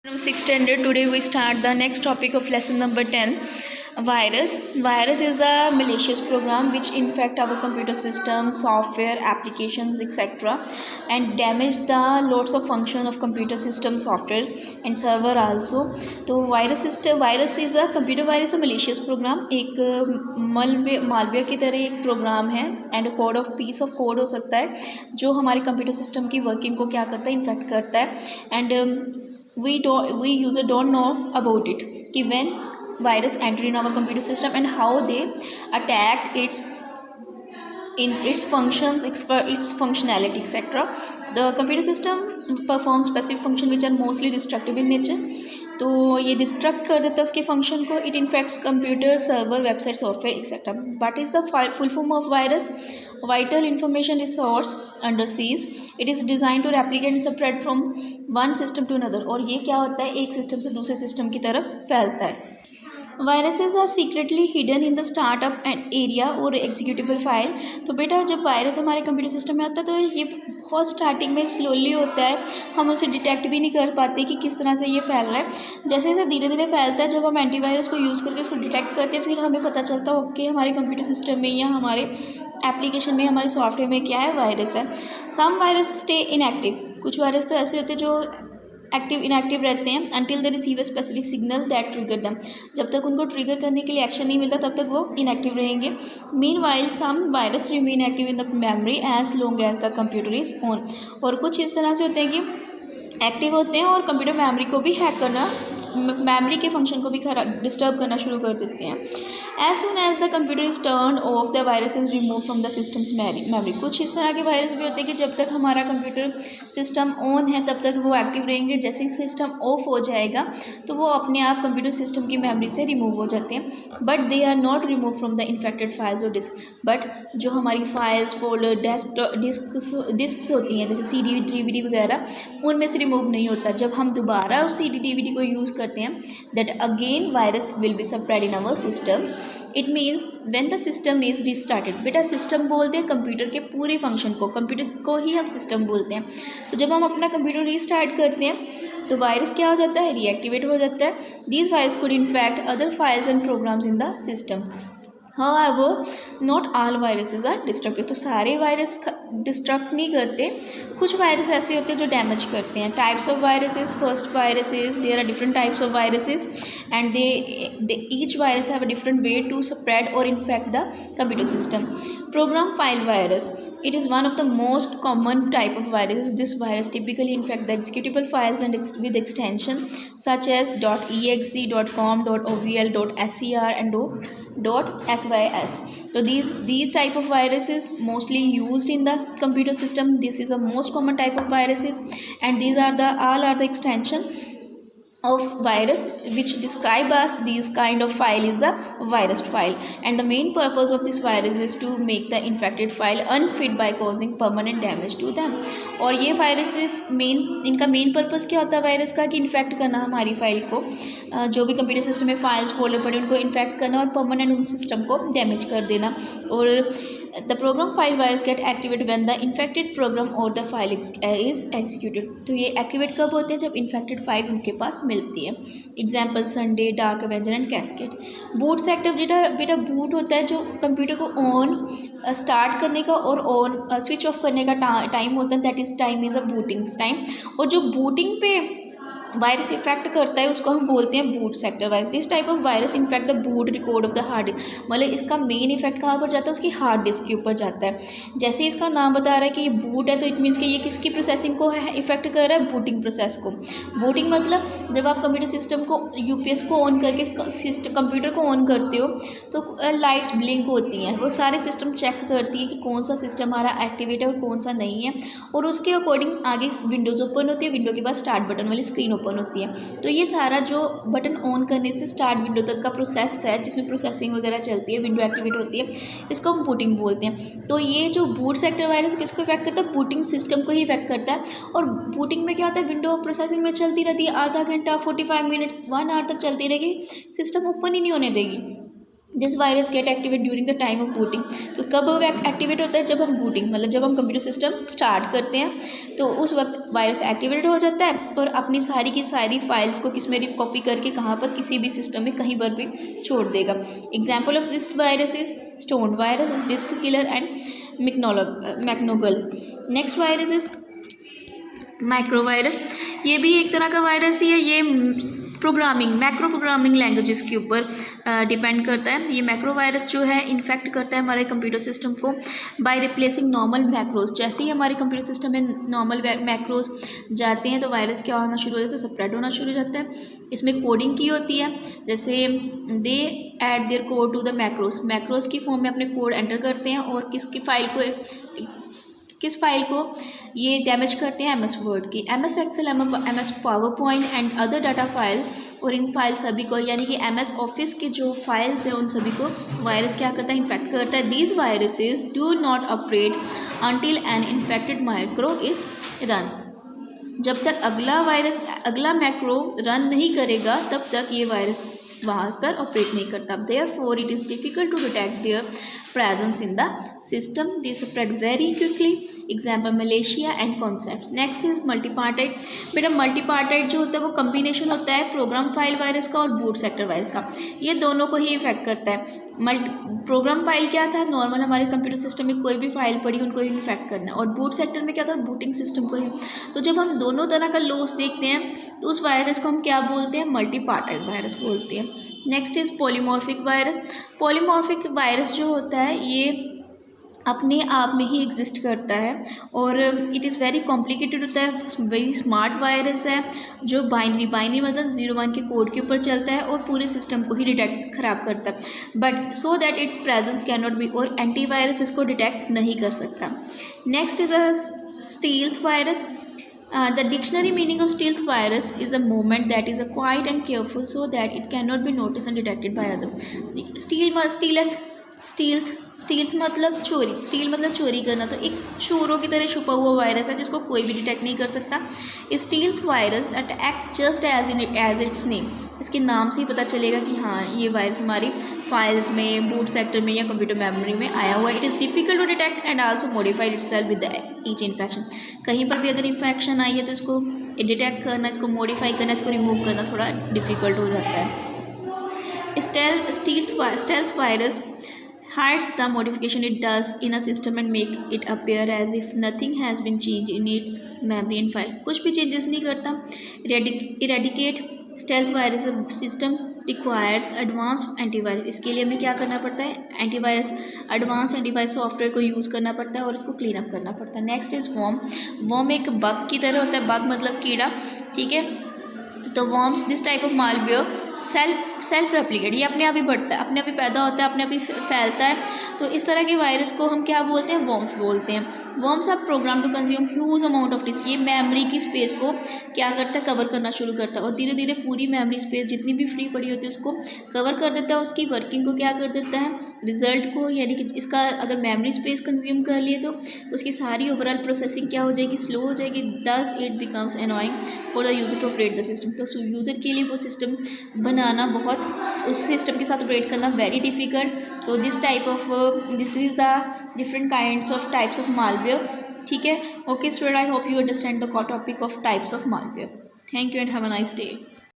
6th standard. Today we start the next topic of lesson number 10. Virus is the malicious program which infect our computer system, software, applications, etc. and damage the lots of function of computer system, software and server also. तो virus is a computer virus, a malicious program, एक malware की तरह एक programme है and code of peace of code हो सकता है जो हमारे कंप्यूटर सिस्टम की वर्किंग को क्या करता है, इन्फेक्ट करता है. And we user don't know about it कि when virus enter in our computer system and how they attack its functions, its functionality, etc. The computer system performs specific function which are mostly destructive in nature. तो ये destruct कर देता है उसके function को. It infects computer, server, website, software etcetera. What is the full form of virus? Vital information resource under seize. It is design to replicate and spread from one system to another. और ये क्या होता है, एक system से दूसरे system की तरफ फैलता है. Viruses are secretly hidden in the startup and area और एग्जीक्यूटिबल फाइल. तो बेटा जब वायरस हमारे कंप्यूटर सिस्टम में आता है तो ये बहुत स्टार्टिंग में स्लोली होता है, हम उसे डिटेक्ट भी नहीं कर पाते कि किस तरह से ये फैल रहा है. जैसे जैसे धीरे धीरे फैलता है, जब हम एंटीवायरस को यूज़ करके उसको डिटेक्ट करते हैं फिर हमें पता चलता है ओके हमारे कंप्यूटर सिस्टम में या हमारे एप्लीकेशन में, हमारे सॉफ्टवेयर में क्या है, वायरस है. सम वायरस स्टे इनएक्टिव. कुछ वायरस तो ऐसे होते हैं जो एक्टिव इनएक्टिव रहते हैं until they receive a specific signal that trigger दम. जब तक उनको ट्रिगर करने के लिए एक्शन नहीं मिलता तब तक वो इनएक्टिव रहेंगे. Meanwhile some virus remain active in the memory as long as the computer is on. और कुछ इस तरह से होते हैं कि एक्टिव होते हैं और कंप्यूटर मेमोरी को भी हैक करना, मेमोरी के फंक्शन को भी डिस्टर्ब करना शुरू कर देते हैं. As soon as the computer is turn off the virus is remove from the system's memory. कुछ इस तरह के वायरस भी होते हैं कि जब तक हमारा कंप्यूटर सिस्टम ऑन है तब तक वो एक्टिव रहेंगे. जैसे ही सिस्टम ऑफ हो जाएगा तो वो अपने आप कंप्यूटर सिस्टम की मेमोरी से रिमूव हो जाते हैं. But they are not remove from the infected files और डिस्क. बट जो हमारी फाइल्स, फोल्डर, डिस्क होती हैं जैसे CD, DVD वगैरह, उनमें से रिमूव नहीं होता. जब हम दोबारा उस CD, DVD को यूज़ करते हैं that again virus will be spread in our systems. It means when the system is restarted. बेटा सिस्टम बोलते हैं कंप्यूटर के पूरे फंक्शन को, कंप्यूटर को ही हम सिस्टम बोलते हैं. तो जब हम अपना कंप्यूटर रीस्टार्ट करते हैं तो वायरस क्या हो जाता है, रीएक्टिवेट हो जाता है. These virus could infect other files and programs in the system. However, not all viruses are destructive. तो सारे वायरस डिस्ट्रक्ट नहीं करते, कुछ वायरस ऐसे होते हैं जो डैमेज करते हैं. Types of viruses. First viruses, there are different types of viruses and they each virus have a different way to spread और infect the computer system. Program file virus. It is one of the most common type of viruses. This virus typically infect the executable files and with extension such as .exe, .com, .ovl, .ser and .sys. So these type of viruses mostly used in the computer system. This is the most common type of viruses and these are all are the extension of virus which describe us these kind of file is the virus file, and the main purpose of this virus is to make the infected file unfit by causing permanent damage to them. और ये virus इनका main purpose क्या होता है virus का, कि infect करना हमारी फाइल को, जो भी कंप्यूटर सिस्टम में फाइल्स फोल्डर पड़े उनको इन्फेक्ट करना और परमानेंट उन सिस्टम को डैमेज कर देना. और the program file virus get activate when the infected program और द फाइल इज एग्जीक्यूटेड. तो ये एक्टिवेट कब होते हैं, जब इन्फेक्टेड फाइल उनके पास मिलती है. Example Sunday, dark Avenger and cascade. Boot setup बेटा बूट होता है जो कंप्यूटर को ऑन स्टार्ट करने का और ऑन स्विच ऑफ करने का टाइम होता है. That is time is a booting time. और जो बूटिंग पे वायरस इफेक्ट करता है उसको हम बोलते हैं boot sector virus. This type of virus infect the boot record of the hard disk. मतलब इसका मेन इफेक्ट कहाँ पर जाता है, उसकी हार्ड डिस्क के ऊपर जाता है. जैसे इसका नाम बता रहा है कि ये बूट है तो इट मीन्स कि ये किसकी प्रोसेसिंग को इफेक्ट कर रहा है, बूटिंग प्रोसेस को. बूटिंग मतलब जब आप कंप्यूटर सिस्टम को UPS को ऑन करके कंप्यूटर को ऑन करते हो तो लाइट्स ब्लिंक होती हैं. वो सारे सिस्टम चेक करती है कि कौन सा सिस्टम हमारा एक्टिवेट है और कौन सा नहीं है, और उसके अकॉर्डिंग आगे विंडोज़ ओपन होती है. विंडो के बाद स्टार्ट बटन वाली स्क्रीन ओपन होती है. तो ये सारा जो बटन ऑन करने से स्टार्ट विंडो तक का प्रोसेस है जिसमें प्रोसेसिंग वगैरह चलती है, विंडो एक्टिवेट होती है, इसको हम बूटिंग बोलते हैं. तो ये जो बूट सेक्टर वायरस किसको इफेक्ट करता है, बूटिंग सिस्टम को ही इफेक्ट करता है. और बूटिंग में क्या होता है, विंडो प्रोसेसिंग में चलती रहती है, आधा घंटा 45 मिनट 1 आवर तक चलती रहेगी, सिस्टम ओपन ही नहीं होने देगी. This virus get activate during the time of booting. तो कब एक्टिवेट होता है, जब हम बूटिंग मतलब जब हम कंप्यूटर सिस्टम स्टार्ट करते हैं तो उस वक्त वायरस एक्टिवेट हो जाता है और अपनी सारी की सारी फाइल्स को किस में कॉपी करके कहाँ पर किसी भी सिस्टम में कहीं पर भी छोड़ देगा। Example of this virus is stone virus, disk killer and मैक्नोगल। Next virus is micro virus. ये भी एक तरह का वायरस ही है। ये प्रोग्रामिंग मैक्रो प्रोग्रामिंग लैंग्वेजेस के ऊपर डिपेंड करता है। ये मैक्रो वायरस जो है इन्फेक्ट करता है हमारे कंप्यूटर सिस्टम को बाय रिप्लेसिंग नॉर्मल मैक्रोज। जैसे ही हमारे कंप्यूटर सिस्टम में नॉर्मल मैक्रोज जाते हैं तो वायरस क्या होना शुरू हो जाता है, स्प्रेड होना शुरू हो जाता है। इसमें कोडिंग की होती है, जैसे they add their code to the macros की फॉर्म में अपने कोड एंटर करते हैं और किस फाइल को ये डैमेज करते हैं, MS वर्ड की, MS Excel, MS PowerPoint and other data file. और इन फाइल सभी को यानी कि MS ऑफिस के जो फाइल्स हैं उन सभी को वायरस क्या करता है, इन्फेक्ट करता है। These viruses do not operate until an infected micro is run. जब तक अगला मैक्रो रन नहीं करेगा तब तक ये वायरस वहाँ पर ऑपरेट नहीं करता। Therefore it is difficult to detect their presence in the system. They spread very quickly. Example Malaysia and concept. Next is multipartite. बेटा मल्टीपार्टाइड जो होता है वो कम्बिनेशन होता है प्रोग्राम फाइल वायरस का और बूट सेक्टर वायरस का। ये दोनों को ही इफेक्ट करता है। प्रोग्राम फाइल क्या था, नॉर्मल हमारे कंप्यूटर सिस्टम में कोई भी फाइल पड़ी उनको ही इफेक्ट करना है। और बूट सेक्टर में क्या था, बूटिंग सिस्टम को ही। तो जब हम दोनों तरह का लॉस देखते हैं तो उस वायरस को हम क्या बोलते हैं, मल्टीपार्टाइड वायरस बोलते हैं। Next is polymorphic virus. Polymorphic virus जो होता है ये अपने आप में ही एग्जिस्ट करता है और इट इज़ वेरी कॉम्प्लिकेटेड होता है। वेरी स्मार्ट वायरस है जो बाइनरी मतलब 0-1 के कोड के ऊपर चलता है और पूरे सिस्टम को ही डिटेक्ट ख़राब करता है। But so that it's presence can not be, और एंटीवायरस इसको डिटेक्ट नहीं कर सकता। Next is a stealth virus. The dictionary meaning of stealth virus is a movement that is quiet and careful so that it cannot be noticed and detected by others. Stealth मतलब चोरी, steel मतलब चोरी करना। तो एक चोरों की तरह छुपा हुआ वायरस है जिसको कोई भी डिटेक्ट नहीं कर सकता। Stealth virus act just as its name. इसके नाम से ही पता चलेगा कि हाँ ये वायरस हमारी फाइल्स में, बूट सेक्टर में या कंप्यूटर मेमोरी में आया हुआ है। It is difficult to detect and also modified itself with each infection. कहीं पर भी अगर इन्फेक्शन आई है तो इसको डिटेक्ट करना, इसको मॉडिफाई करना, इसको रिमूव करना थोड़ा डिफिकल्ट हो जाता है। Stealth virus hides the modification it does in a system and make it appear as if nothing has been changed in its memory and file। कुछ भी चेंजेस नहीं करता। Eradicate stealth virus system requires advance antivirus. इसके लिए हमें क्या करना पड़ता है, एडवांस एंटीवायरस सॉफ्टवेयर को यूज़ करना पड़ता है और इसको क्लीन अप करना पड़ता है। नेक्स्ट इज वॉर्म एक बग की तरह होता है, बग मतलब कीड़ा, ठीक है। तो worms this type of malware self replicate, ये अपने आप ही बढ़ता है, अपने आप ही पैदा होता है, अपने आप ही फैलता है। तो इस तरह के वायरस को हम क्या बोलते हैं, वॉर्म्स बोलते हैं। Worms are program to consume huge amount of disk. ये मेमोरी की स्पेस को क्या करता है, कवर करना शुरू करता है और धीरे धीरे पूरी मेमोरी स्पेस जितनी भी फ्री पड़ी होती है उसको कवर कर देता है। उसकी वर्किंग को क्या कर देता है, रिजल्ट को, यानी कि इसका अगर मेमोरी स्पेस कंज्यूम कर लिए तो उसकी सारी ओवरऑल प्रोसेसिंग क्या हो जाएगी, स्लो हो जाएगी। Thus it becomes annoying for the user to operate the system. तो यूज़र के लिए वो सिस्टम बनाना बहुत, उस सिस्टम के साथ ऑपरेट करना वेरी डिफ़िकल्ट। तो this is the different kinds of types of malware, ठीक है। Okay student, I hope you understand the topic of types of malware. Thank you and have a nice day.